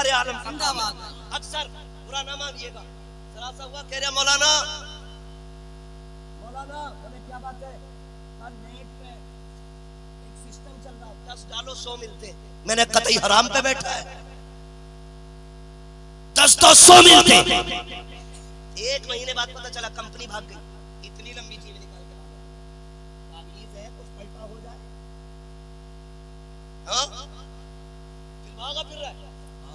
परवरदिगारे आलम जिंदाबाद। अक्सर बुरा ना मानिएगा, जरा सा हुआ कह रहे मौलाना बोले क्या बात है, नेट पे एक सिस्टम चल रहा है, 10 डालो 100 मिलते। मैंने कतई हराम पे बैठा है, 10 तो 100 मिलते। 1 महीने बाद पता चला कंपनी भाग गई। इतनी लंबी चीज निकाल के ताबीज है, कुछ पलटा हो जाए। हाँ फिर भागा फिर रहा है,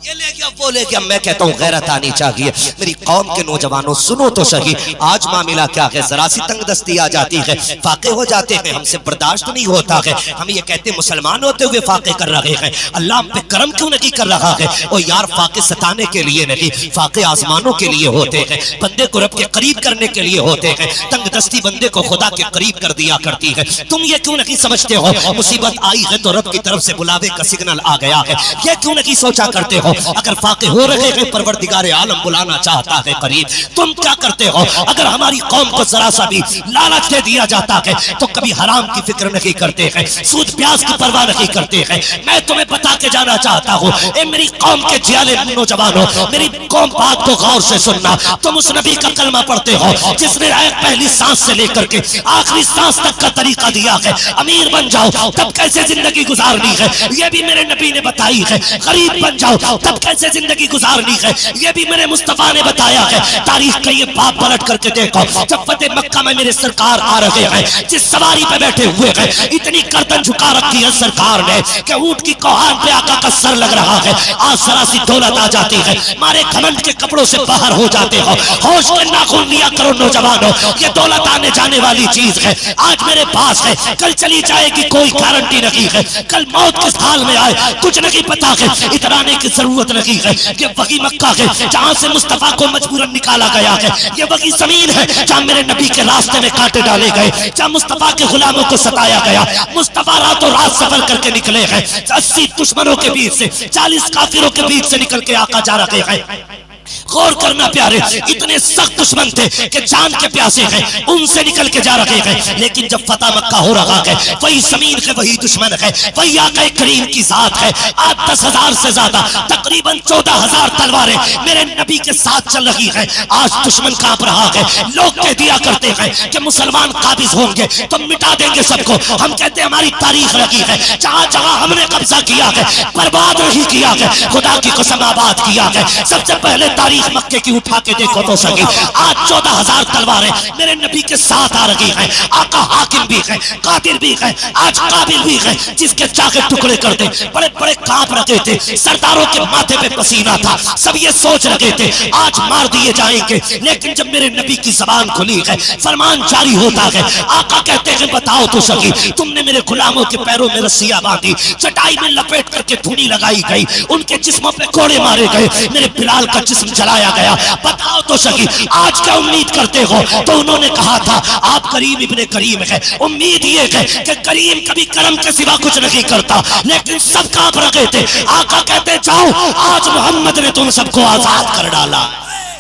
ये ले गया वो ले गया। मैं कहता हूँ गैरत आनी चाहिए। मेरी कौम के नौजवानों सुनो तो सही, आज मामला क्या है, जरा सी तंगदस्ती आ जाती है, फाके हो जाते हैं, हमसे बर्दाश्त नहीं होता है। हम ये कहते हैं मुसलमान होते हुए फाके कर रहे हैं, अल्लाह पे करम क्यों नहीं कर रहा है? और यार फाके सताने के लिए नहीं, फाके आसमानों के लिए होते हैं, बंदे को रब के करीब करने के लिए होते हैं। तंगदस्ती बंदे को खुदा के करीब कर दिया करती है। तुम ये क्यों नहीं समझते हो मुसीबत आई है तो रब की तरफ से बुलावे का सिग्नल आ गया है? ये क्यों नहीं सोचा करते हो अगर फाके हो रहे हैं परवरदिगारे आलम बुलाना चाहता है करीब? तुम क्या करते हो अगर हमारी कौम को जरा सा भी लालच दे दिया जाता है तो कभी हराम की फिक्र नहीं करते हैं, सूद प्याज की परवाह नहीं करते हैं। मैं तुम्हें बता के जाना चाहता हूँ, मेरी कौम के जियाले नौजवानों, मेरी कौम बात को गौर से सुनना। तुम उस नबी का कलमा पढ़ते हो जिसने पहली सांस से लेकर के आखिरी सांस तक का तरीका दिया है। अमीर बन जाओ तब कैसे जिंदगी गुजारनी है, ये भी मेरे नबी ने बताई है। गरीब बन जाओ तब कैसे जिंदगी गुजारनी है, ये भी मेरे मुस्तफा ने बताया है। तारीख का ये बाप पलट करके देखो, जब फतेह मक्का में मेरे सरकार आ रहे हैं, जिस सवारी पे बैठे हुए हैं, इतनी गर्दन झुका रखी है सरकार ने कि ऊंट की कोहान पे आका का सर लग रहा है। आज जरा सी दौलत आ जाती है, मारे घमंड के कपड़ों से बाहर हो जाते हो। होश के नाखून लिया करो नौजवानों, ये दौलत आने जाने वाली चीज है। आज मेरे पास है, कल चली जाएगी, कोई गारंटी नहीं है। कल मौत किस हाल में आए कुछ नहीं पता है, इतराने की जरूरत नहीं है। ये वही मक्का है जहां से मुस्तफा को मजबूरन निकाला गया है। ये वही जमीन है जहां मेरे नबी के रास्ते में कांटे डाले गए, जहां मुस्तफा के गुलामों को सताया गया। मुस्तफा रातों रात सफर करके निकले हैं, 80 दुश्मनों के बीच से, 40 काफिरों के बीच से निकल के आका जा रहे हैं। गौर करना प्यारे, इतने सख्त दुश्मन थे कि जान के प्यासे हैं, उनसे निकल के जा रहे हैं। लेकिन जब फतह मक्का हो रहा है, वही जमीन है, वही दुश्मन है, वही आका करीम की जात है। आज 10,000 से ज्यादा, तकरीबन 14,000 तलवारें मेरे नबी के साथ चल रही है। आज दुश्मन कांप रहा है। लोग कह दिया करते हैं कि मुसलमान काबिज होंगे तो मिटा देंगे सबको। हम कहते हैं हमारी तारीख लगी है, जहां जहां हमने कब्जा किया है बर्बाद नहीं किया है, खुदा की कसम आबाद किया है। सबसे पहले तारीख मक्के की उठा के देखो तो सही, आज 14,000 तलवारें मेरे नबी के साथ आ रही हैं। आका हाकिम भी है, कादिर भी है, आज काबिल भी है, जिसके चाके टुकड़े करते बड़े बड़े कांप रखे थे, सरदारों के माथे पे पसीना था, सब ये सोच रखे थे आज मार दिए जाएंगे। लेकिन जब मेरे नबी की जबान खुली है, फरमान जारी होता है, आका कहते हैं बताओ तो सही, तुमने मेरे गुलामों के पैरों में रस्सियां बांधी, चटाई में लपेट करके धूनी लगाई गई, उनके जिस्मों पे कोड़े मारे गए, मेरे बिलाल का जिस्म जलाया गया, बताओ तो सही आज क्या उम्मीद करते हो? तो उन्होंने कहा था आप करीम इब्ने करीम है, उम्मीद ये है कि करीम कभी करम के सिवा कुछ नहीं करता। लेकिन सब कांप रहे थे। आका कहते जाओ आज मोहम्मद ने तुम सबको आजाद कर डाला।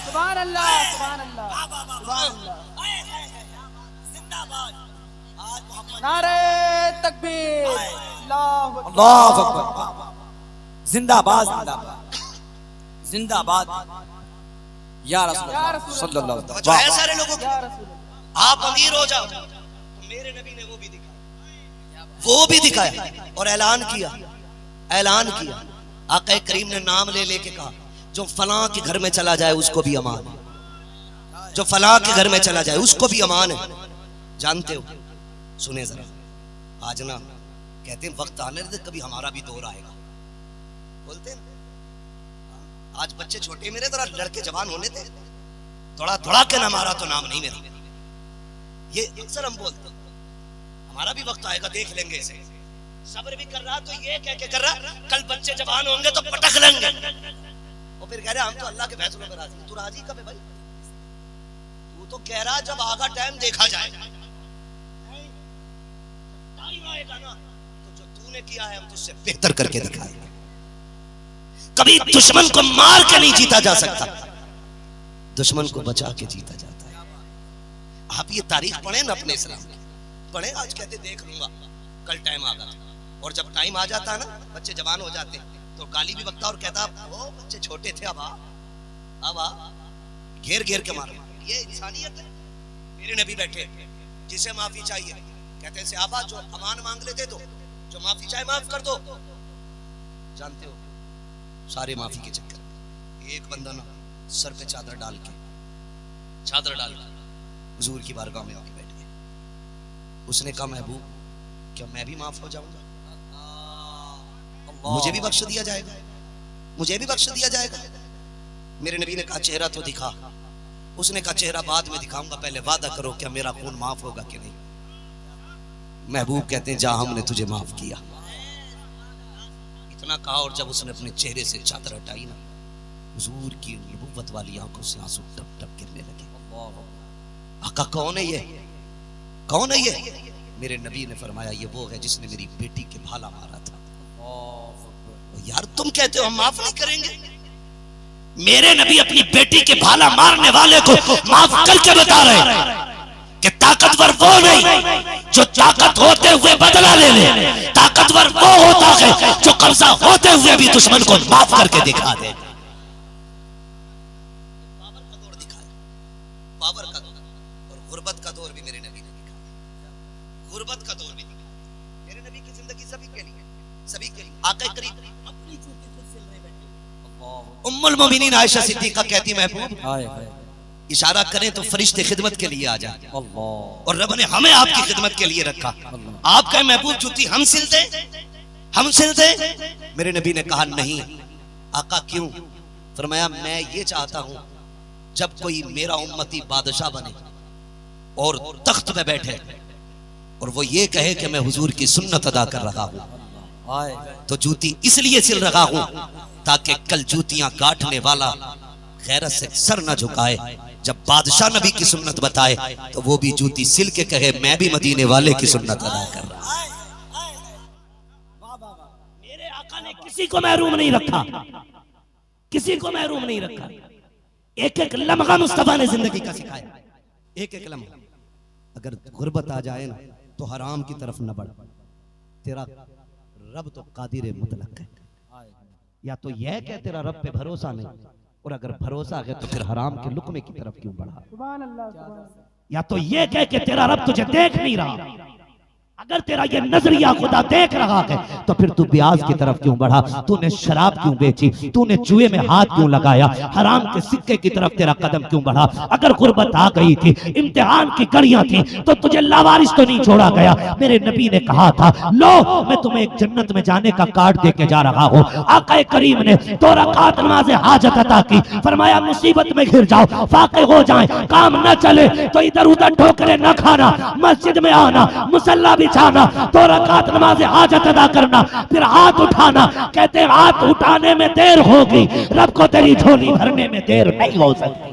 सुभान अल्लाह, सुभान अल्लाह, सुभान अल्लाह। नारे तकबीर, अल्लाहु अकबर, जिंदाबाद जिंदाबाद जिंदाबाद या रसूल सल्लल्लाहु अलैहि वसल्लम। है सारे लोगों को आप अमीर हो जाओ तो मेरे नबी ने वो भी दिखाया और ऐलान किया आका करीम ने नाम ले लेके कहा जो फलां के घर में चला जाए उसको भी अमान है, जो फलां के घर में चला जाए उसको भी अमान है। जानते हो, सुने जरा, आज ना कहते हैं वक्त आने दे कभी हमारा भी दौर आएगा, बोलते हैं आज बच्चे छोटे मेरे, जरा लड़के जवान होने थे, थोड़ा थोड़ा के ना मारा तो नाम नहीं मेरा। ये अक्सर हम बोलते हमारा भी वक्त आएगा, देख लेंगे इसे। सब्र भी कर रहा तो ये कह के कर रहा कल बच्चे जवान होंगे तो पटक लेंगे, और फिर कह रहे हम तो अल्लाह के फैसलों पे राजी। तू राजी कब है भाई? तू तो कह रहा जब आगा टाइम देखा जाएगा, टाइम आएगा ना तो जो तूने किया है हम तुझसे बेहतर करके दिखाएंगे। कभी दुश्मन को मार के नहीं जीता जा सकता, दुश्मन को बचा के जीता जाता है। आप ये तारीख पढ़े ना अपने इस्लाम की, पढ़े। आज कहते देख लूंगा, कल टाइम आगा, और जब टाइम आ जाता है ना बच्चे जवान हो जाते हैं, तो गाली भी बकता और कहता वो बच्चे छोटे थे, अब आ घेर घेर के मारो। ये इंसानियत है। मेरे नबी बैठे, जिसे माफी चाहिए कहते हैं सहाबा जो अमान मांग लेते तो जो माफी चाहे माफ कर दो। जानते हो सारे माफी के चक्कर में एक बंदा ना सर पे चादर डाल के हुजूर की बारगाह में आके बैठ गया। उसने कहा महबूब क्या मैं भी माफ हो जाऊंगा? मुझे भी बख्श दिया जाएगा, मुझे भी बख्श दिया जाएगा। मेरे नबी ने कहा चेहरा तो दिखा। उसने कहा चेहरा बाद में दिखाऊंगा, पहले वादा करो क्या मेरा खून माफ होगा कि नहीं। महबूब कहते हैं जा हमने तुझे माफ किया। इतना कहा और जब उसने अपने चेहरे से चादर हटाई ना, हुजूर की नबुव्वत वाली आंखों से आंसू टप टप गिरने लगे। आका कौन है ये, कौन है ये? मेरे नबी ने फरमाया ये वो है जिसने मेरी बेटी के भाला मारा था। यार तुम कहते हो हम माफ नहीं करेंगे? मेरे नबी अपनी बेटी के भाला मारने वाले को माफ करके बता रहे कि ताकतवर वो नहीं जो ताकत होते हुए बदला ले ले, ताकतवर वो होता है जो कब्जा होते हुए भी दुश्मन को माफ करके दिखा दे। पावर का दौर दिखाया, पावर का दौर, और गुर्बत का दौर भी मेरे नबी ने दिखाया। गुर्बत का दौर भी दिखाया। मेरे नबी की जिंदगी सभी के लिए, सभी के लिए। आका करीब अपनी जूती खुद सिल रहे बैठे। उम्मुल मोमिनीन आयशा सिद्दीका कहती महबूब इशारा करें तो फरिश्ते खिदमत के लिए आ जाए, और रब ने हमें आपकी खिदमत के लिए रखा। आप कहें महबूब जूती हम सिलते, हम सिलते। मेरे नबी ने कहा नहीं। आका क्यों? फरमाया मैं ये चाहता हूं जब कोई मेरा उम्मती बादशाह बने और तख्त पे बैठे और वो ये कहे कि मैं हुजूर की सुन्नत अदा कर रहा हूं, तो जूती इसलिए सिल रहा हूं ताकि कल जूतियां गांठने वाला गैरत से सर न झुकाए। जब बादशाह नबी की सुन्नत बताए तो वो भी जूती सिल के कहे मैं भी मदीने वाले की सुन्नत अदा कर रहा हूं। मेरे आका ने किसी को महरूम नहीं रखा, किसी को महरूम नहीं रखा। एक एक लम्हा मुस्तफा ने जिंदगी का सिखाया, एक एक लम्हा। अगर गुर्बत आ जाए ना तो हराम की तरफ न बढ़। तेरा रब तो कादिर मुतलक है। या तो यह कह तेरा रब पे भरोसा नहीं, और अगर भरोसा है तो फिर हराम के लुक्मे की तरफ क्यों बढ़ा? सुभान अल्लाह। या तो ये कह के तेरा रब तुझे देख नहीं रहा, अगर तेरा ये नजरिया खुदा देख रहा है तो फिर तू ब्याज की तरफ क्यों बढ़ा? तूने शराब क्यों बेची? तूने जुए में हाथ क्यों लगाया? हराम के सिक्के की तरफ तेरा कदम क्यों बढ़ा? अगर गुर्बत आ गई थी, इम्तिहान की कड़ियां थी, तो तुझे लावारिस तो नहीं छोड़ा गया। मेरे नबी ने कहा था लो मैं तुम्हें एक जन्नत में जाने का कार्ड दे के जा रहा हूँ। आका करीम ने 2 रकात नमाज हाजत अता की। फरमाया मुसीबत में घिर जाओ, फाके हो जाए, काम न चले तो इधर उधर ठोकरे न खाना, मस्जिद में आना, मुसल्ला बिछाना, 2 रकात नमाज हाजत अदा करना, फिर हाथ उठाना। कहते हाथ उठाने में देर होगी, रब को तेरी झोली भरने में देर नहीं हो सकती।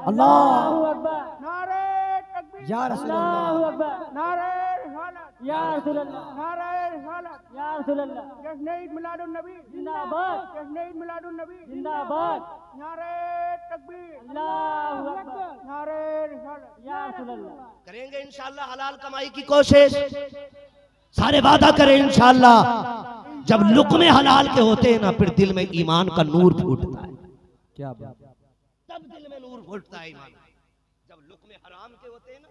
अल्लाहु अकबर, नारे तकबीर, या रसूल अल्लाहु अकबर, नारे रिसालत, या रसूल अल्लाह, नारे रिसालत, या रसूल अल्लाह, जश्न ईद मिलादुन नबी जिंदाबाद, जश्न ईद मिलादुन नबी जिंदाबाद, नारे तकबीर, अल्लाहु अकबर, नारे रिसालत, या रसूल अल्लाह। करेंगे इंशाअल्लाह हलाल कमाई की कोशिश, सारे वादा करें इंशाअल्लाह। जब लुक्मे हलाल के होते हैं ना फिर दिल में ईमान का नूर फूटता है। क्या बात? तब दिल में नूर फूटता है ईमान। जब लुक्मे हराम के होते हैं ना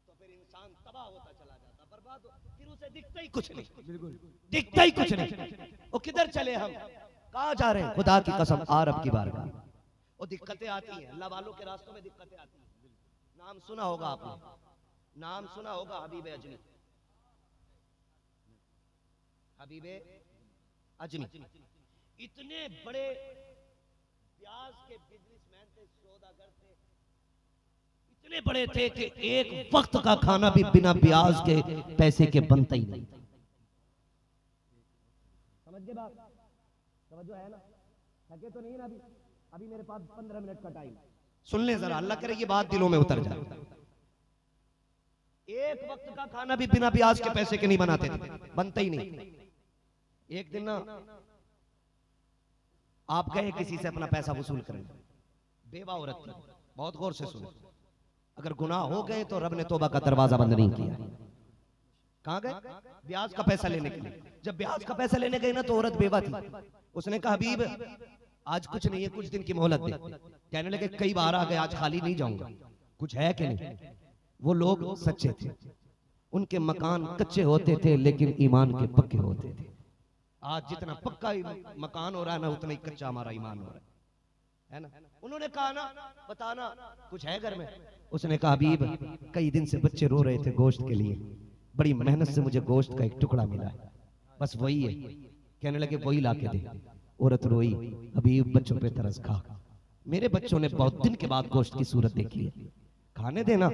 तो फिर इंसान तबाह होता चला जाता, बर्बाद हो, फिर उसे दिखता ही कुछ नहीं, बिल्कुल दिखता ही कुछ नहीं। वो किधर चले हम, कहाँ जा रहे हैं? खुदा की कसम आ रब की बारगाह। वो दिक्कतें आती हैं, अल्लाह वालों के रास्तों में दिक्कतें आती हैं। नाम सुना होगा आपने, नाम सुना होगा हबीब अजमी, हबीब अजमी इतने बड़े ब्याज के बिजनेसमैन थे, सौदागर थे, इतने बड़े थे कि एक वक्त का खाना भी बिना ब्याज के पैसे के बनता ही नहीं। समझ गए बात? समझो है ना? थके तो नहीं ना अभी? अभी मेरे पास 15 मिनट का टाइम, सुन ले जरा, अल्लाह करे ये बात दिलों में उतर जाए। एक वक्त का खाना भी बिना ब्याज के पैसे के नहीं बनाते थे, बनता ही नहीं। एक दिन ना आप गए किसी से अपना पैसा वसूल करें, बेवा औरत थी, बहुत गौर से सुने, अगर गुनाह हो गए तो रब ने तौबा का दरवाजा बंद नहीं किया, कहाँ गए? ब्याज का पैसा लेने के लिए। जब ब्याज का पैसा लेने गए ना तो औरत बेवा थी। उसने कहा हबीब आज कुछ नहीं है, कुछ दिन की मोहलत दे। कहने लगे कई बार आ गए, आज खाली नहीं जाऊंगा, कुछ है कि नहीं? वो लोग सच्चे थे, उनके मकान कच्चे होते थे लेकिन ईमान के पक्के होते थे। आज जितना पक्का मकान हो रहा है ना, उतना ही कच्चा हमारा ईमान हो रहा है ना। उन्होंने कहा ना बताना कुछ है घर में। उसने कहा हबीब कई दिन से बच्चे रो रहे थे गोश्त के लिए, बड़ी मेहनत से मुझे गोश्त का एक टुकड़ा मिला है, बस वही है। कहने लगे वही ला के दे। औरत रोई, हबीब बच्चों पे तरस खा, मेरे बच्चों ने बहुत दिन के बाद गोश्त की सूरत देखी है, खाने देना।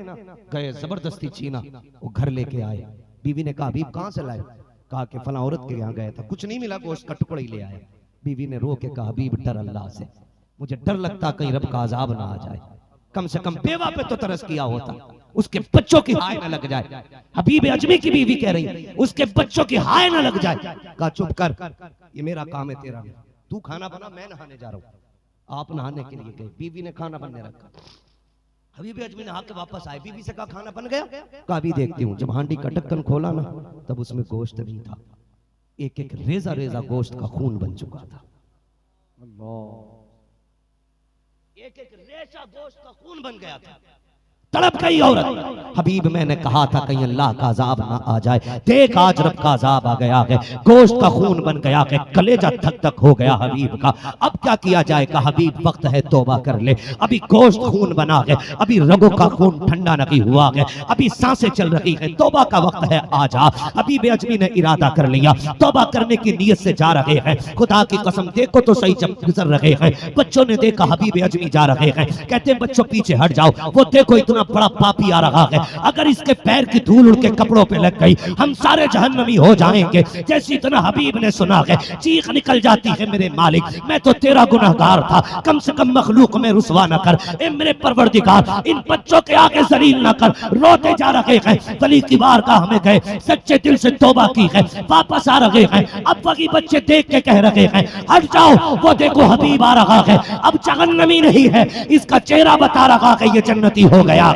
गए जबरदस्ती छीना, वो घर लेके आए। बीवी ने कहा हबीब कहां से लाए? कहा कि फला औरत के यहाँ गया था, कुछ नहीं मिला, गोश्त का टुकड़ा ही ले आया। बीवी ने रो के कहा हबीब डर अल्लाह से, मुझे डर लगता कहीं रब का अजाब ना आ जाए, कम से कम बेवा पे तो तरस किया होता, उसके बच्चों की हाय ना लग जाए। हबीब अजमी की बीवी कह रही उसके बच्चों की हाय ना लग जाए। कहा चुप कर, ये मेरा काम है तेरा नहीं, तू खाना बना, मैं नहाने जा रहा हूँ। आप नहाने के लिए गए, बीवी ने खाना बनने रखा। हबीब अजमी नहा के वापस आए, बीवी से कहा खाना बन गया? कहा अभी देखती हूँ। जब हांडी का ढक्कन खोला ना तब उसमें गोश्त नहीं था, एक एक रेजा रेजा गोश्त का खून बन चुका था। एक एक रेशा गोश्त का खून बन गया था। तड़प गई औरत। हबीब मैंने कहा था कहीं अल्लाह का अजाब ना आ जाए, देख आज रब का अजाब आ गया है, गोश्त का खून बन गया है, कलेजा धक धक हो गया हबीब का। अब क्या किया जाए? कहा हबीब वक्त है तौबा कर ले, अभी गोश्त खून बना है, अभी रगों का खून ठंडा नहीं हुआ है, अभी सांसें चल रही है, तौबा का वक्त है, आ जा। हबीब अजमी ने इरादा कर लिया, तौबा करने की नीयत से जा रहे हैं। खुदा की कसम देखो तो सही, जब गुजर रहे हैं बच्चों ने देखा हबीब अजमी जा रहे हैं, कहते हैं बच्चों पीछे हट जाओ, वो देखो इतना बड़ा पापी आ रहा है, अगर इसके पैर की धूल उड़ के कपड़ों पे लग गई हम सारे जहन्नमी हो जाएंगे। जैसी इतना हबीब ने सुना है चीख निकल जाती है, मेरे मालिक मैं तो तेरा गुनहगार था, कम से कम मखलूक में रुसवा न कर, ए मेरे परवरदिगार इन बच्चों के आगे जलील न कर। रोते जा रहे हैं, वली की बारगाह में गए, सच्चे दिल से तौबा की है, वापस आ रहे हैं। अब वही बच्चे देख के कह रहे हैं हट जाओ, वो देखो हबीब आ रहा है, अब जहन्नमी नहीं है, इसका चेहरा बता रहा है ये जन्नती हो गया है,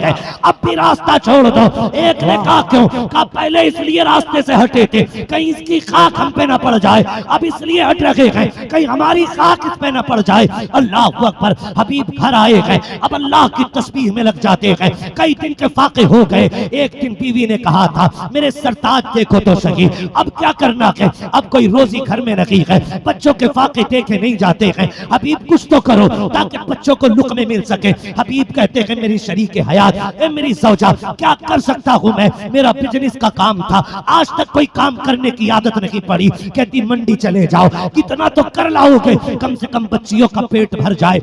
अब भी रास्ता छोड़ दो। एक ने कहा क्यों? कहा पहले इसलिए रास्ते से हटे थे कहीं इसकी खाक हम पे ना पड़ जाए, अब इसलिए हट रहे हैं कहीं हमारी खाक इस पे ना पड़ जाए। अल्लाह अकबर। हबीब घर आए हैं, अब अल्लाह की तस्बीह में लग जाते हैं, कई दिन के फाके हो गए। एक दिन बीवी ने कहा था मेरे सरताज देखो तो सही, अब क्या करना है, अब कोई रोजी घर में नहीं है, बच्चों के फाके देखे नहीं जाते हैं, हबीब कुछ तो करो ताकि बच्चों को लुक़मे मिल सके। हबीब कहते हैं मेरी शरीक हयात, मेरी ज़ौजा क्या कर सकता हूँ मैं, मेरा बिजनेस का काम था, आज तक कोई काम करने की आदत नहीं पड़ी। कहती मंडी चले जाओ, कितना तो कर लाओगे, कम से कम बच्चियों का पेट भर जाए।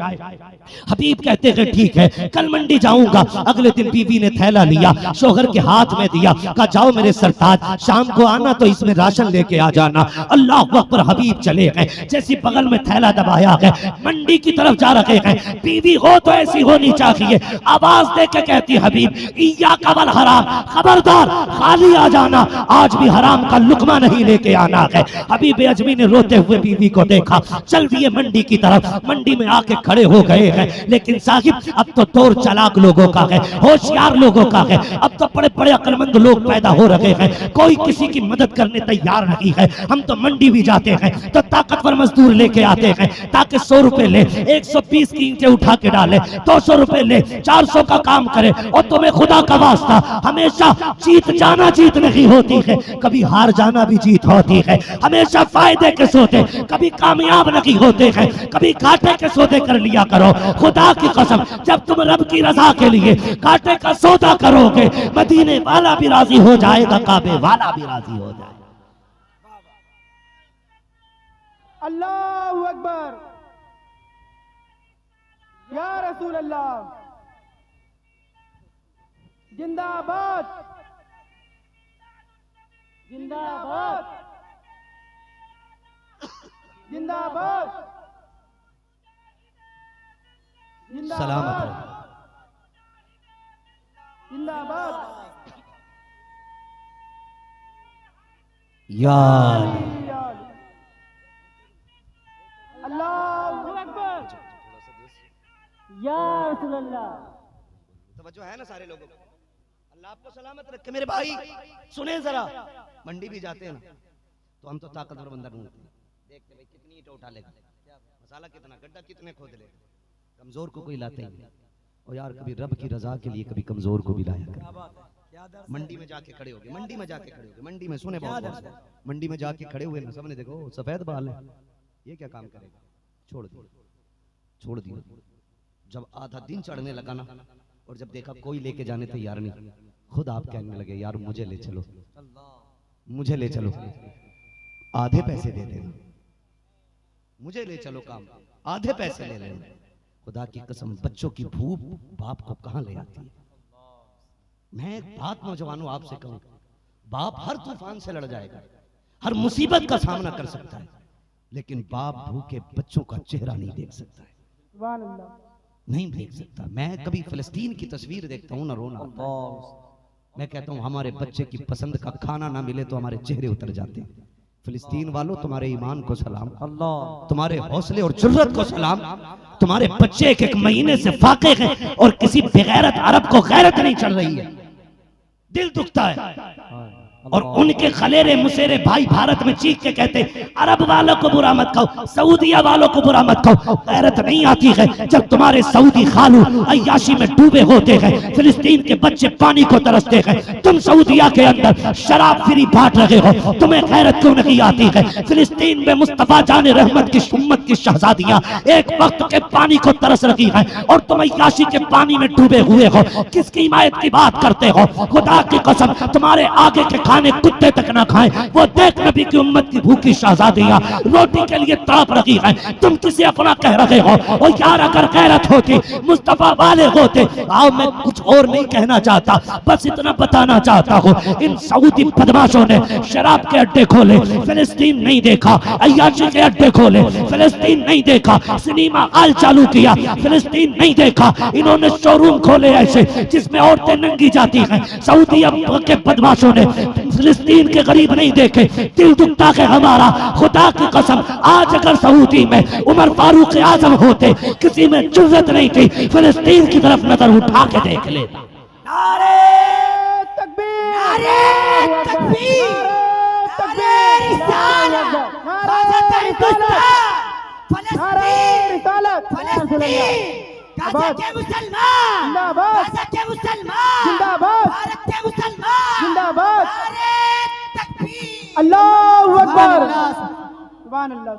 हबीब कहते हैं ठीक है कल मंडी जाऊंगा। अगले दिन बीवी ने थैला लिया, शोहर के हाथ में दिया, कहा जाओ मेरे सरताज शाम को आना तो इसमें राशन लेके आ जाना। अल्लाह अकबर। हबीब चले गए, जैसी बगल में थैला दबाया है मंडी की तरफ जा रहे हैं। बीवी हो तो ऐसी होनी चाहिए, आवाज दे के कहती हबीब इया कबल हराम, खबरदार खाली आ जाना, आज भी हराम का लुकमा नहीं लेके आना है। हबीब अजमी ने रोते हुए बीवी को देखा, चल दिए मंडी की तरफ। मंडी में आके खड़े हो गए हैं, लेकिन साहिब अब तो दौर चालाक लोगों का है, होशियार लोगों का है, अब तो बड़े बड़े अक्लमंद लोग पैदा हो रहे हैं, कोई किसी की मदद करने तैयार नहीं है। हम तो मंडी भी जाते हैं तो ताकतवर मजदूर लेके आते हैं ताकि 100 रुपए ले, 120 की ईंटें उठा के डाले, 200 रुपए ले, 400 का काम करे। और तुम्हें खुदा का वास्ता हमेशा जीत जाना जीत नहीं होती है, कभी हार जाना भी जीत होती है। हमेशा फायदे के सौदे कभी कामयाब नहीं होते हैं, कभी घाटे के सौदे कर लिया करो। खुदा की कसम जब तुम रब की रजा के लिए घाटे का सौदा करोगे, मदीने वाला भी राजी हो जाएगा, काबे वाला भी राजी हो जाएगा। अल्लाहु अकबर, या रसूल अल्लाह, जिंदाबाद जिंदाबाद जिंदाबाद सलामत रहो। जिंदाबाद। या अल्लाहु अकबर, या रसूल अल्लाह। तवज्जो है ना सारे लोगों को? अल्लाह आपको सलामत रखे मेरे भाई। सुने जरा, मंडी भी जाते हैं ना तो हम तो ताकतवर बंदा ढूंढते हैं, देखते भाई कितनी ईंट उठा लेगा, मसाला कितना, गड्ढा कितने खोद लेगा, कमजोर को कोई लाते ही नहीं। और यार कभी रब की रजा के लिए कभी कमजोर को भी लाया कर। मंडी में जाके खड़े हो गए, मंडी में जाके खड़े हो गए, मंडी में सुने बहुत, मंडी में जाके खड़े हुए ना, सबने देखो सफेद बाल है, ये क्या काम करेगा, छोड़ दिया, छोड़ दिया। जब आधा दिन चढ़ने लगा ना और जब देखा कोई लेके जाने तैयार नहीं, खुद आप कहने लगे यार मुझे ले चलो, मुझे ले चलो, आधे पैसे दे देना, मुझे ले चलो काम, आधे पैसे ले लेना। खुदा की कसम बच्चों की भूख बाप को कहां ले आती है। मैं एक बात नौजवानों आपसे कहूं, बाप हर तूफान से लड़ जाएगा, हर मुसीबत का सामना कर सकता है, लेकिन बाप भूखे बच्चों का चेहरा नहीं देख सकता है, सुभान अल्लाह, नहीं देख सकता। मैं कभी फिलिस्तीन की तस्वीर देखता हूँ ना रोना, मैं कहता हूँ हमारे बच्चे की पसंद का खाना ना मिले तो हमारे चेहरे उतर जाते हैं। फिलिस्तीन वालों तुम्हारे ईमान को सलाम, अल्लाह तुम्हारे हौसले और जुर्रत को सलाम। तुम्हारे बच्चे एक एक महीने से फाके हैं और किसी बेगैरत अरब को गैरत नहीं चढ़ रही है, दिल दुखता है। और उनके खलेरे मुसेरे भाई भारत में चीख के कहते अरब वालों को बुरा मत कहो, सऊदिया वालों को बुरा मत कहो। गैरत नहीं आती है जब तुम्हारे सऊदी खालू अय्याशी में डूबे होते हैं, फिलिस्तीन के बच्चे पानी को तरसते हैं, तुम सऊदिया के अंदर शराब फ्री बांट रहे हो, तुम्हें गैरत क्यों नहीं आती है। फिलिस्तीन में मुस्तफा जाने रहमत की उम्मत की शहजादियां एक वक्त के पानी को तरस रही हैं और तुम अय्याशी के पानी में डूबे हुए हो, किसकी हिमायत की बात करते हो। खुदा की कसम तुम्हारे आगे के खाने कुत्ते तक ना खाएं, वो देख नबी की उम्मत की भूखी शहजादियां रोटी के लिए तड़प रही हैं, तुम किसे अपना कह रहे हो। और यार अगर गैरत होती, मुस्तफा वाले होते। आओ मैं कुछ और नहीं कहना चाहता, बस इतना बताना चाहता हूँ, इन सऊदी बदमाशों ने शराब के अड्डे खोले, फिलिस्तीन नहीं देखा, अय्याशी के अड्डे खोले, फिलिस्तीन नहीं देखा, सिनेमा हॉल चालू किया, फिलिस्तीन नहीं देखा। इन्होंने शोरूम खोले ऐसे जिसमें औरतें नंगी जाती हैं, सऊदी के बदमाशों ने फिलिस्तीन के गरीब नहीं देखे, दिल दुखता है हमारा। खुदा की कसम आज अगर सऊदी में उमर फारूक आजम होते, किसी में जुर्रत नहीं थी फिलिस्तीन की तरफ नजर उठा के देख ले। नारे तकबीर, नारे तकबीर, नारे रिसालत, नारे रिसालत, फिलिस्तीन गाजा के मुसलमान जिंदाबाद, गाजा के मुसलमान जिंदाबाद, भारत के मुसलमान जिंदाबाद, नारे तकबीर, अल्लाहू अकबर, सुभान अल्लाह।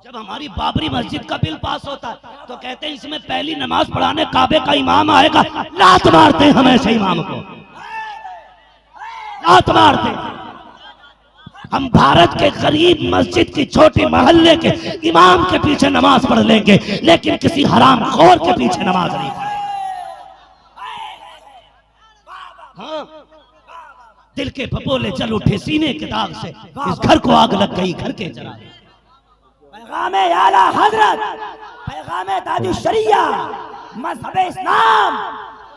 जब हमारी बाबरी मस्जिद का बिल पास होता है तो कहते हैं इसमें पहली नमाज पढ़ाने काबे का इमाम आएगा, लात मारते हैं हम ऐसे इमाम को, लात मारते हैं। हम भारत के गरीब मस्जिद की छोटी मोहल्ले के इमाम के पीछे नमाज पढ़ लेंगे, लेकिन किसी हराम खोर के पीछे नमाज नहीं पढ़ेंगे। हाँ, दिल के भपोले जल उठे सीने के दाग से, इस घर को आग लग गई, घर के जरा। पैगाम आला हजरत, पैगाम दादी शरिया, मजहब इस्लाम,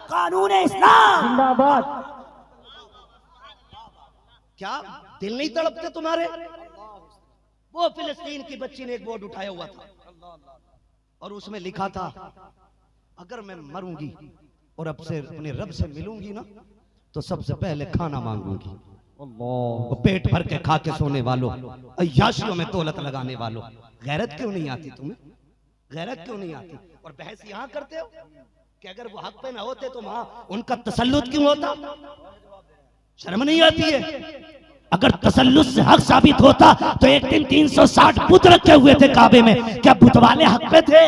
कानून इस्लाम जिंदाबाद। क्या दिल नहीं तड़पते तुम्हारे? वो फिलिस्तीन की बच्ची ने एक बोर्ड उठाया हुआ था और उसमें लिखा था अगर मैं मरूंगी और अब से अपने रब से मिलूंगी ना तो सबसे पहले खाना मांगूंगी। वो पेट भर के खा के सोने वालों, अय्याशियों में दौलत लगाने वालों, गैरत क्यों नहीं आती तुम्हें? गैरत क्यों नहीं आती? और बहस यहाँ करते हो कि अगर वो हक पे ना होते तो वहां उनका तसल्लुत क्यों होता? शर्म नहीं आती है? अगर तसल्लुत से हक साबित होता तो एक दिन 360 बुत रखे हुए थे काबे में, क्या बुत वाले हक पे थे?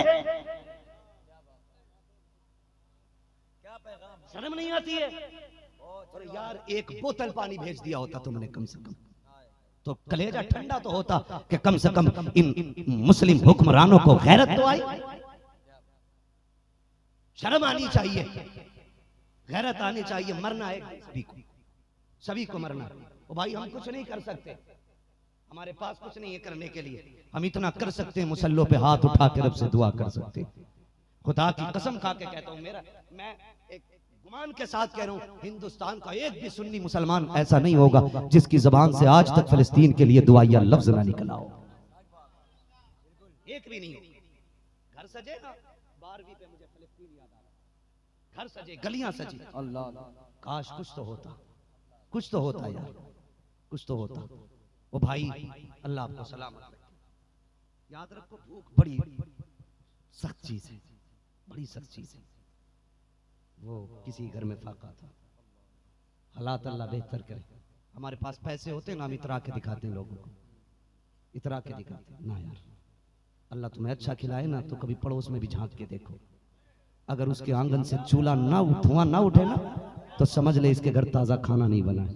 शर्म नहीं आती है? और यार एक बोतल पानी भेज दिया होता तुमने कम से कम, तो कलेजा ठंडा तो होता कि कम से कम इन मुस्लिम हुक्मरानों को गैरत तो आई, शर्म आनी चाहिए, गैरत आनी चाहिए। मरना है सभी को, सभी को मरना। ओ भाई हम कुछ नहीं कर सकते, हमारे पास कुछ नहीं है करने के लिए, हम इतना कर सकते हैं मुसल्लों पे हाथ उठा के रब से दुआ कर सकते हैं। खुदा की कसम खा के कहता हूं, मैं एक गुमान के साथ कह रहा हूं, हिंदुस्तान का एक भी सुन्नी मुसलमान ऐसा नहीं होगा जिसकी जबान से आज तक फिलिस्तीन के लिए दुआया लफ्ज ना निकला हो, एक भी नहीं होगा। घर सजे ना 12वीं पे मुझे फिलिस्तीन याद आ रहा, घर सजे, गलियां सजी। अल्लाह काश कुछ तो होता, कुछ तो होता यार, कुछ तो होता। वो भाई अल्लाह आपको सलामत रखे। याद रखो भूख बड़ी सख्त चीज है, बड़ी सख्त चीज है। वो किसी घर में फाका था, हालात अल्लाह बेहतर करे। हमारे पास पैसे होते ना, हम इतरा के दिखाते हैं लोगों को, इतरा के दिखाते हैं ना यार। अल्लाह तुम्हें अच्छा खिलाए ना तो कभी पड़ोस में भी झांक के देखो, अगर उसके आंगन से चूल्हा ना धुआं ना उठे ना तो समझ ले इसके घर ताज़ा खाना नहीं बना है,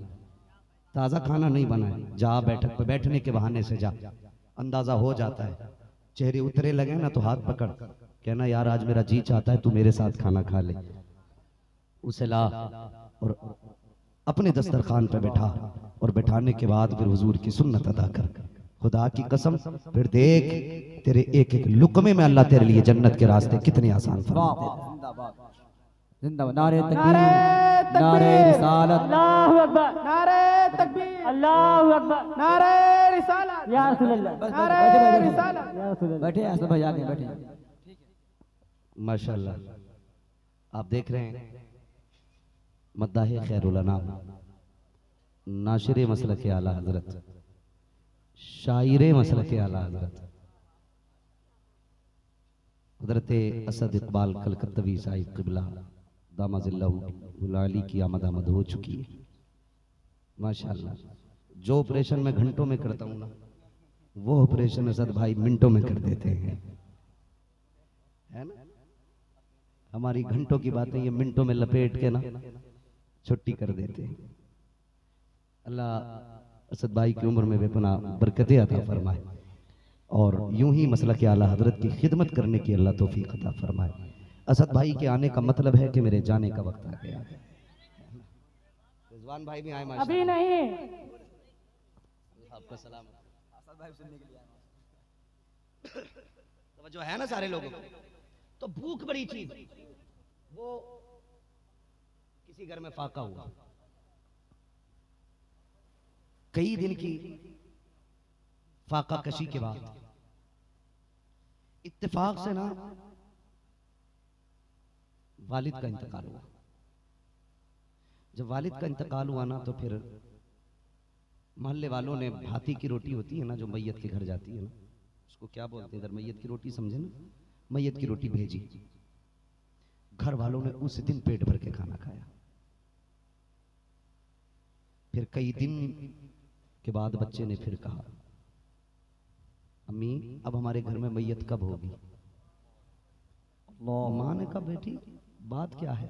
ताज़ा खाना नहीं बना है। जा बैठक पे, बैठने के बहाने से जा, अंदाजा हो जाता है। चेहरे उतरे लगे ना तो हाथ पकड़, कहना यार आज मेरा जी चाहता है तू मेरे साथ खाना खा ले। उसे ला और अपने दस्तरखान पे बैठा, और बैठाने के बाद फिर हुजूर की सुन्नत अदा कर। खुदा की कसम फिर देख तेरे एक एक लुकमे में अल्लाह तेरे लिए जन्नत के रास्ते कितने आसान फरमा देगा। जिंदाबाद जिंदाबाद। नारे नारे तकबीर, नारे तकबीर, रिसालत, अल्लाहु अकबर, नारे तकबीर, अल्लाहु अकबर, नारे रिसालत, या रसूल अल्लाह, नारे रिसालत, या रसूल अल्लाह। बैठे असद भाई आगे बैठे। माशाल्लाह आप देख रहे हैं मद्दाह खैरुल अनाम, नाशिर मसलक के आला हजरत, शायर मसलक के आला हजरत हजरत असद इकबाल कलकत्तवी साहिब क़िबला दामाजिल्लाहुल की आमद हो चुकी है। माशाल्लाह जो ऑपरेशन मैं घंटों में करता हूँ ना, वो ऑपरेशन असद भाई मिनटों में कर देते हैं, है ना। हमारी घंटों की बातें ये मिनटों में लपेट के ना छुट्टी कर देते हैं। अल्लाह असद भाई की उम्र में बेपनाह बरकतें अता फरमाए, और यूं ही मसला के आला हजरत की खिदमत करने की अल्लाह तौफीक अता फरमाए। असद भाई के आने का मतलब है कि मेरे जाने का वक्त आ गया। रिजवान भाई भी आए माशाल्लाह। अभी नहीं, आपका सलाम। असद भाई सुनने के लिए आए। तो जो है ना सारे लोगों को, तो भूख बड़ी चीज, वो किसी घर में फाका हुआ, कई दिन की फाका कशी के बाद इत्तेफाक से ना वालिद का इंतकाल हुआ। जब वालिद का इंतकाल हुआ ना तो फिर मोहल्ले वालों ने भाती की रोटी होती है ना जो मैयत के घर जाती है ना, उसको क्या बोलते हैं इधर, मैयत की रोटी समझे ना, मैयत की रोटी भेजी। घर वालों ने उस दिन पेट भर के खाना खाया। फिर कई दिन के बाद बच्चे ने फिर कहा अम्मी अब हमारे घर में मैयत कब होगी। माँ ने कहा बेटी बात क्या है।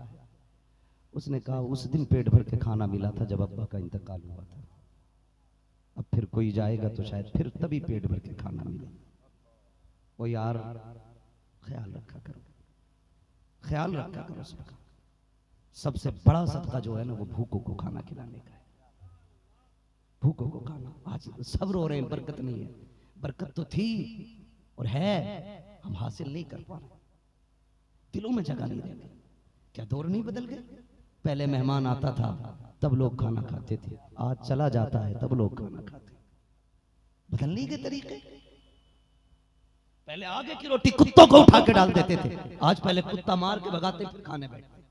उसने कहा उस दिन पेट भर के खाना मिला था जब अब्बा का इंतकाल हुआ था, अब फिर कोई जाएगा तो शायद फिर तभी पेट भर के खाना मिले। वो यार ख्याल रखा करो, ख्याल रखा करो सबका। सबसे बड़ा सदका जो है ना वो भूखों को खाना खिलाने का है, भूखों को खाना। आज सब रो रहे हैं, बरकत नहीं है। बरकत तो थी और है, हम हासिल नहीं कर पा रहे, दिलों में जगह नहीं रह गई। क्या दौर नहीं बदल गए। पहले मेहमान आता था तब लोग खाना खाते थे, आज चला जाता है तब लोग खाना खाते। बदलने के तरीके, पहले आगे की रोटी कुत्तों को उठा के डाल देते थे, आज पहले कुत्ता मार के भगाते फिर खाने बैठते।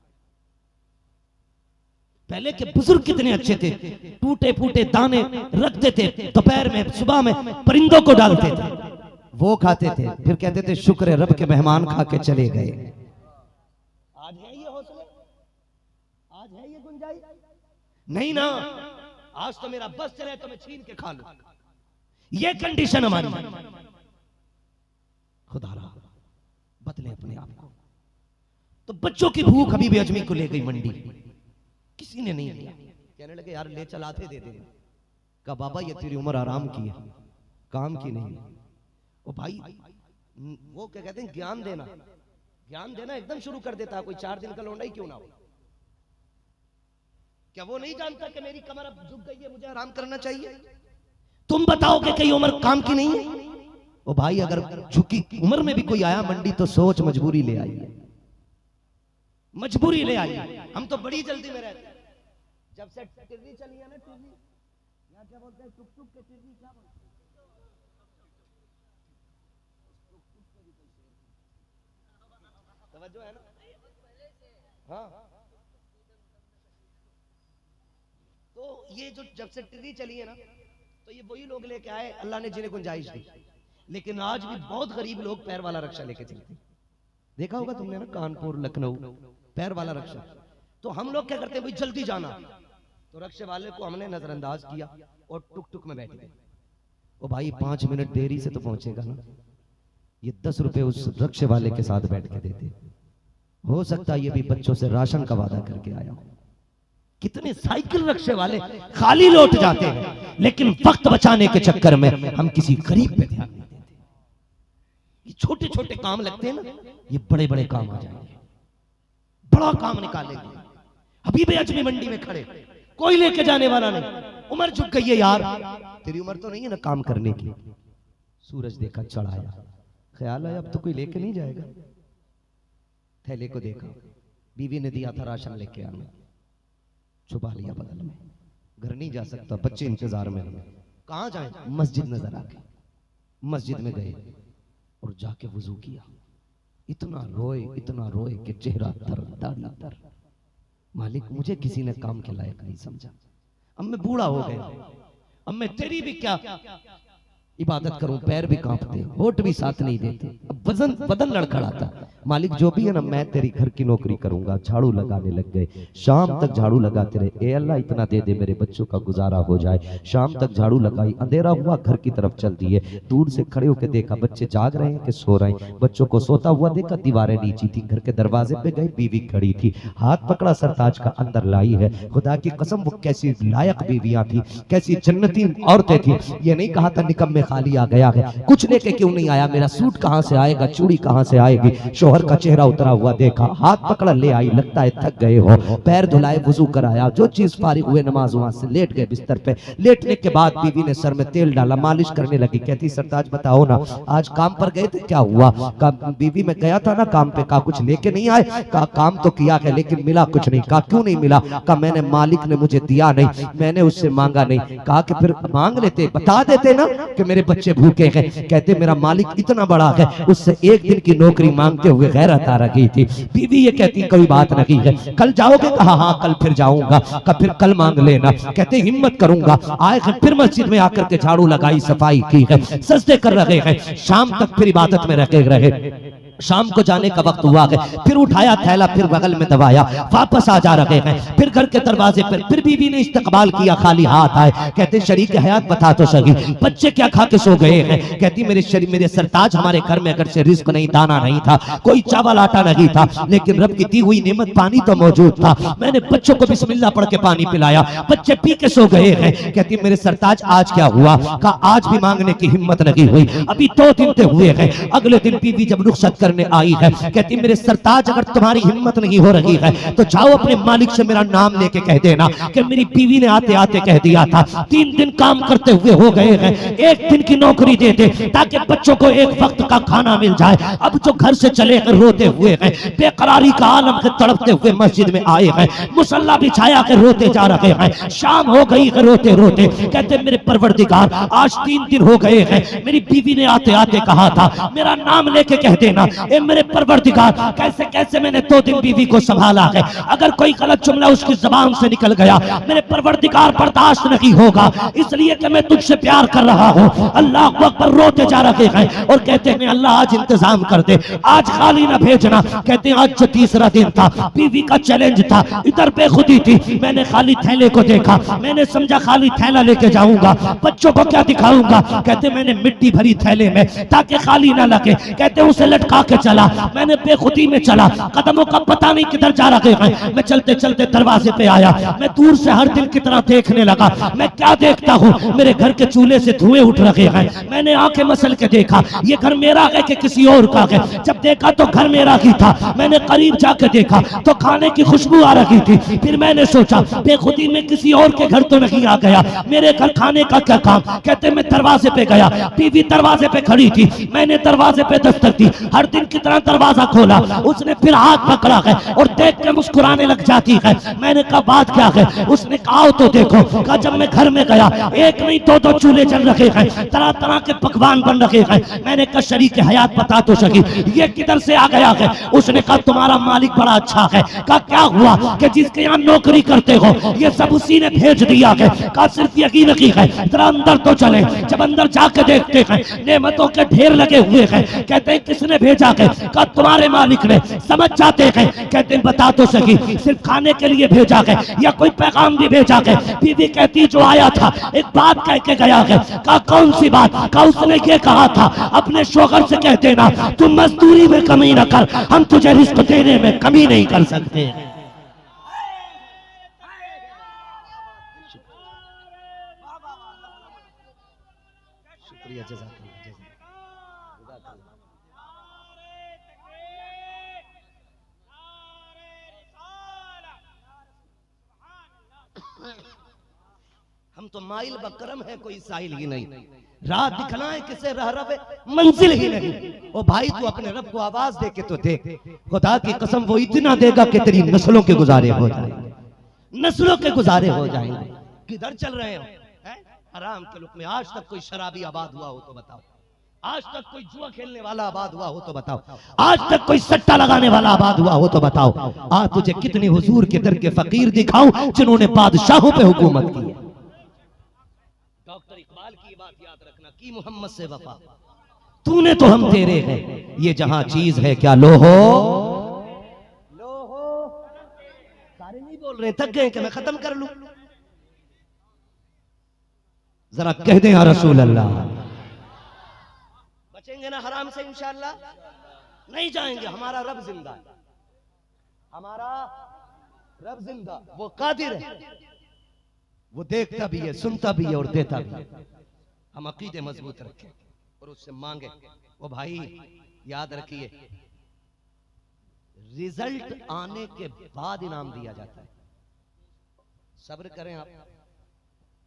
पहले के बुजुर्ग कितने अच्छे थे, टूटे फूटे दाने रखते थे, दोपहर में सुबह में परिंदों को डालते थे, वो खाते थे, फिर कहते थे शुक्र है रब के मेहमान खा के चले गए। आज है ये हौसले, आज है ये गुंजाइश नहीं ना। आज तो मेरा बस चले तो मैं छीन के खा लूं, ये कंडीशन हमारी। खुदा रहा बदले अपने आप को। तो बच्चों की भूख अभी भी अजमी को ले गई मंडी, किसी ने नहीं लिया। कहने लगे यार ले चलाते दे देना। कहा बाबा ये तेरी उम्र आराम की है, काम की नहीं। ओ भाई वो क्या कहते हैं ज्ञान देना, ज्ञान देना एकदम शुरू कर देता है कोई 4 दिन का लौंडा ही क्यों ना हो। क्या वो नहीं जानता कि मेरी कमर अब झुक गई है, मुझे आराम करना चाहिए। तुम बताओ कि कई उम्र काम की नहीं है। ओ भाई अगर झुकी उम्र में भी कोई आया मंडी तो सोच मजबूरी ले आई है, मजबूरी ले आई। हम तो बड़ी जल्दी में रहते हैं। जब से टिर्री चली है ना, टिर्री यहाँ क्या बोलते हैं, टुक टुक के टिर्री क्या बोलते हैं, तवज्जो है ना। हाँ, तो ये जो जब से टिड्डी चली है ना, तो ये वही लोग लेके आए, अल्लाह ने जिन्हें गुंजाइश दी। लेकिन आज भी बहुत गरीब लोग पैर वाला रक्षा लेके चलते, देखा होगा तुमने ना, कानपुर लखनऊ पैर वाला रक्षा। तो हम लोग क्या करते हैं भाई, जल्दी जाना, तो रक्षे वाले को हमने नजरअंदाज किया और टुक टुक में बैठ गए। ओ भाई 5 मिनट देरी से तो पहुंचेगा ना, ये 10 रुपए उस रक्षे वाले के साथ बैठ के देते। हो सकता है ये भी बच्चों से राशन का वादा करके आया हो। कितने साइकिल रक्षे वाले खाली लौट जाते हैं, लेकिन वक्त बचाने के चक्कर में हम किसी गरीब पे ध्यान नहीं देते। ये छोटे छोटे काम लगते हैं ना, ये बड़े बड़े काम आ जाएंगे, बड़ा काम निकालेंगे। अभी भी अजमी मंडी में खड़े, कोई लेके जाने वाला नहीं, उम्र झुक गई है यार, तेरी उम्र तो नहीं है ना काम करने की। सूरज देखा चढ़ाया, ख्याल आया अब तो कोई लेके नहीं जाएगा। थैले को देखा, बीवी ने दिया था राशन लेके आना, छुपा लिया बगल में, घर नहीं जा सकता, बच्चे इंतजार में। कहां जाए, मस्जिद नजर आ गई, मस्जिद में गए और जाके वुजू किया। इतना रोए कि चेहरा तर दाढ़ी तर। मालिक मुझे किसी ने काम के लायक नहीं समझा, अब मैं बूढ़ा हो गया, अब मैं तेरी भी क्या इबादत करूं, पैर भी कांपते, होठ भी साथ नहीं देते, अब बदन लड़खड़ाता। मालिक जो भी है ना, मैं तेरी घर की नौकरी करूंगा। झाड़ू लगाने लग गए, शाम तक झाड़ू लगाते रहे। ए अल्लाह इतना दे दे मेरे बच्चों का गुजारा हो जाए। शाम तक झाड़ू लगाई, अंधेरा हुआ, घर की तरफ चल दिए। दूर से खड़े होकर देखा बच्चे जाग रहे हैं कि सो रहे हैं। बच्चों को सोता हुआ देखा, दीवारें नीची थी। घर के दरवाजे पे गए, बीवी खड़ी थी, हाथ पकड़ा सरताज का, अंदर लाई है। खुदा की कसम वो कैसी लायक बीवियां थी, कैसी जन्नती औरतें थी। ये नहीं कहा था निकम्मे खाली आ गया है, कुछ लेके क्यों नहीं आया, मेरा सूट कहां से आएगा, चूड़ी कहां से आएगी। शोहर का चेहरा उतरा हुआ देखा, हाथ पकड़ा ले आई, लगता है थक गए हो। पैर धुलाए, वुजू कराया, जो चीज फारिग हुए नमाज, वहां से लेट गए बिस्तर पे। लेटने के बाद बीवी ने सर में तेल डाला, मालिश करने लगी। कहती सरताज बताओ ना, आज काम पर गए थे, क्या हुआ? बीवी में गया था ना काम पे, कहा कुछ लेके नहीं आए? कहा काम तो किया है लेकिन मिला कुछ नहीं। कहा क्यों नहीं मिला? कहा मैंने, मालिक ने मुझे दिया नहीं, मैंने उससे मांगा नहीं। कहा कि फिर मांग लेते, बता देते ना कि मेरे बच्चे भूखे हैं। कहते मेरा मालिक इतना बड़ा है, उससे एक दिन की नौकरी मांगते हुए गैरत आ रही थी। बीवी ये कहती कोई बात नहीं है, कल जाओगे? कहा हाँ कल फिर जाऊंगा। कहा फिर कल मांग लेना। कहते हिम्मत करूंगा। आए फिर मस्जिद में आकर के झाड़ू लगाई, सफाई की है, सजदे कर रहे हैं, शाम तक फिर इबादत में रहे। शाम को जाने का वक्त हुआ है, फिर उठाया थैला, फिर बगल में दबाया, वापस आ जा रहे हैं। फिर घर के दरवाजे पर फिर बीवी ने इस्तकबाल किया, खाली हाथ आए। कहते शरीक हयात बता तो सही, बच्चे क्या खा के सो गए हैं? कहती मेरे सरताज, हमारे घर में अगर से रिस्क नहीं, दाना नहीं था, कोई चावल आटा नहीं था, लेकिन रब की दी हुई नेमत पानी तो मौजूद था। मैंने बच्चों को बिस्मिल्लाह पढ़ के पानी पिलाया, बच्चे पी के सो गए हैं। कहती मेरे सरताज आज क्या हुआ? कहा आज भी मांगने की हिम्मत नहीं हुई, अभी 2 दिन से हुए हैं। अगले दिन बीवी जब रुखसत करने आई है, कहती मेरे सरताज अगर तुम्हारी हिम्मत नहीं हो रही है तो जाओ अपने मालिक से मेरा नाम लेके कह देना कि मेरी बीवी ने आते आते कह दिया था 3 दिन काम करते हुए हो गए हैं, 1 दिन की नौकरी दे दे ताकि बच्चों को एक वक्त का खाना मिल जाए। अब जो घर से चले हैं रोते हुए हैं, बेकरारी का आलम के तड़पते हुए मस्जिद में आए हैं, मुसल्ला बिछाया के रोते जा रहे हैं। शाम हो गई है रोते रोते। कहते मेरे परवरदिगार आज 3 दिन हो गए हैं, मेरी बीवी ने आते आते कहा था मेरा नाम लेके कह देना। मेरे परवरदिगार कैसे कैसे मैंने 2 दिन बीवी को संभाला है, अगर कोई गलत जुमला उसकी जबान से निकल गया मेरे परवरदिगार बर्दाश्त नहीं होगा, इसलिए कि मैं तुझसे प्यार कर रहा हूँ। अल्लाह अकबर। रोते जा रहे हैं और कहते हैं अल्लाह आज इंतजाम कर दे, आज खाली ना भेजना। कहते हैं आज जो 3रा दिन था, बीवी का चैलेंज था, इधर बेखुदी थी, मैंने खाली थैले को देखा, मैंने समझा खाली थैला लेके जाऊंगा, बच्चों को क्या दिखाऊंगा। कहते मैंने मिट्टी भरी थैले में ताकि खाली ना लगे, कहते उसे लटका के चला, मैंने बेखुदी में चला, कदमों का पता नहीं किधर जा रहे हैं। मैं चलते चलते दरवाजे पे आया, मैं दूर से हर दिन की तरह देखने लगा। मैं क्या देखता हूँ, मेरे घर के चूल्हे से धुएं उठ रहे हैं। मैंने आंखें मसल के देखा ये घर मेरा है कि किसी और का है। जब देखा तो घर मेरा ही था। मैंने करीब जाकर देखा तो खाने की खुशबू आ रही थी। फिर मैंने सोचा बेखुदी में किसी और के घर तो नहीं आ गया, मेरे घर खाने का क्या काम। कहते मैं दरवाजे पे गया, बीवी दरवाजे पे खड़ी थी, मैंने दरवाजे पे दस्तक दी, हर दिन की तरह दरवाजा खोला, उसने फिर हाथ पकड़ा है और देख के मुस्कुराने लग जाती है। मैंने कहा बात क्या है? उसने कहा तो देखो। कहा जब मैं घर में गया, एक नहीं दो चूल्हे चल रखे हैं, तरह तरह के पकवान बन रखे हैं। मैंने कहा शरीक हयात बता तो सकी, ये किधर से आ गया है? उसने कहा तुम्हारा मालिक बड़ा अच्छा है। कहा क्या हुआ कि जिसके यहाँ नौकरी करते हो ये सब उसी ने भेज दिया है। कहा सिर्फ यकीन नहीं है, जरा अंदर तो चले। जब अंदर जाके देखते हैं नेमतों के ढेर लगे हुए हैं। कहते हैं किसने भेजा है? कहा तुम्हारे मालिक ने। समझ जाते हैं, कहते हैं बता तो सकी, सिर्फ खाने के लिए भेजा है या कोई पैगाम भी भेजा है? बीवी कहती जो आया था एक बात कह के गया है। कहा कौन सी बात? कहा उसने ये कहा था अपने शोहर से कह देना तुम मजदूरी में कमी न कर, हम तुझे रिस्क देने में कमी नहीं कर सकते। शुक्रिया, जज़ाकल्लाह। हम तो माइल बकरम है, कोई साहिल ही नहीं। राह दिखलाए किसे रह रवे मंजिल ही नहीं। ओ भाई तू अपने रब को आवाज दे के तो देख, खुदा की कसम वो इतना देगा कि तेरी नस्लों के गुजारे हो जाएंगे, नस्लों के गुजारे हो जाएंगे। किधर चल रहे हो? हराम के लुक में। आज तक कोई शराबी आबाद हुआ हो तो बताओ? आज तक कोई जुआ खेलने वाला आबाद हुआ हो तो बताओ? आज तक कोई सट्टा लगाने वाला आबाद हुआ हो तो बताओ? आज तुझे कितने हुजूर के दर के फकीर दिखाऊं जिन्होंने बादशाहों पे हुकूमत की है। डॉक्टर इकबाल की बात याद रखना, की मोहम्मद से वफा। तूने तो हम तेरे हैं, ये जहां चीज है क्या लो हो सारे नहीं बोल रहे, थक गए कि मैं खत्म कर लूं? जरा कह दे या रसूल अल्लाह। बचेंगे ना हराम से इंशाअल्लाह? नहीं जाएंगे। हमारा रब जिंदा है, हमारा रब जिंदा, वो कादिर है, वो देखता भी है, सुनता भी है और देता भी है। हम अकीदे मजबूत रखें और उससे मांगे। वो भाई याद रखिए, रिजल्ट आने के बाद इनाम दिया जाता है। सब्र करें आप,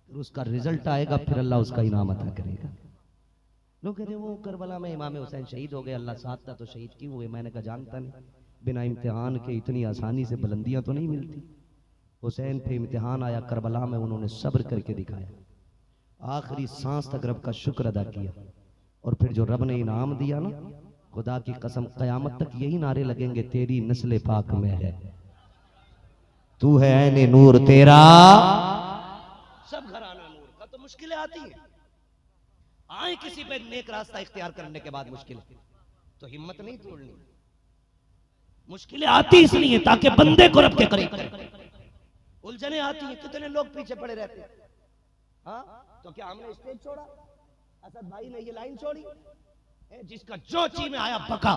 उसका रिजल्ट आएगा फिर अल्लाह उसका इनाम अता करेगा। लोग कहते वो करबला में इमाम हुसैन शहीद हो गए, अल्लाह साथ था तो शहीद क्यों हुए? मैंने कहा जानता नहीं, बिना इम्तिहान के इतनी आसानी से बुलंदियां तो नहीं मिलती। हुसैन पे इम्तिहान आया करबला में, उन्होंने सब्र करके दिखाया, आखिरी सांस तक रब का शुक्र अदा किया और फिर जो रब ने इनाम दिया ना, खुदा की कसम कयामत तक यही नारे लगेंगे तेरी नस्ल पाक में है, तू है ऐने नूर तेरा सब घराना नूर का। तो मुश्किलें आती हैं, आए किसी पे नेक रास्ता इख्तियार करने के बाद मुश्किल, तो हिम्मत नहीं तोड़नी। मुश्किलें आती इसलिए ताकि बंदे को रब के करीब करे। उलझने आती हैं, कितने लोग पीछे पड़े रहते हैं। हाँ तो क्या हमने स्टेज छोड़ा? असद भाई ने ये लाइन छोड़ी, जिसका जो ची में आया पका,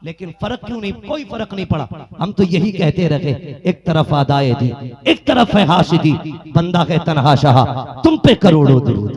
लेकिन फर्क क्यों नहीं? कोई फर्क नहीं पड़ा। हम तो यही कहते रहे, एक तरफ आदाए दी, एक तरफ है हाशिदी, बंदा है तन्हा शाह, तुम पे करोड़ों दुरूद।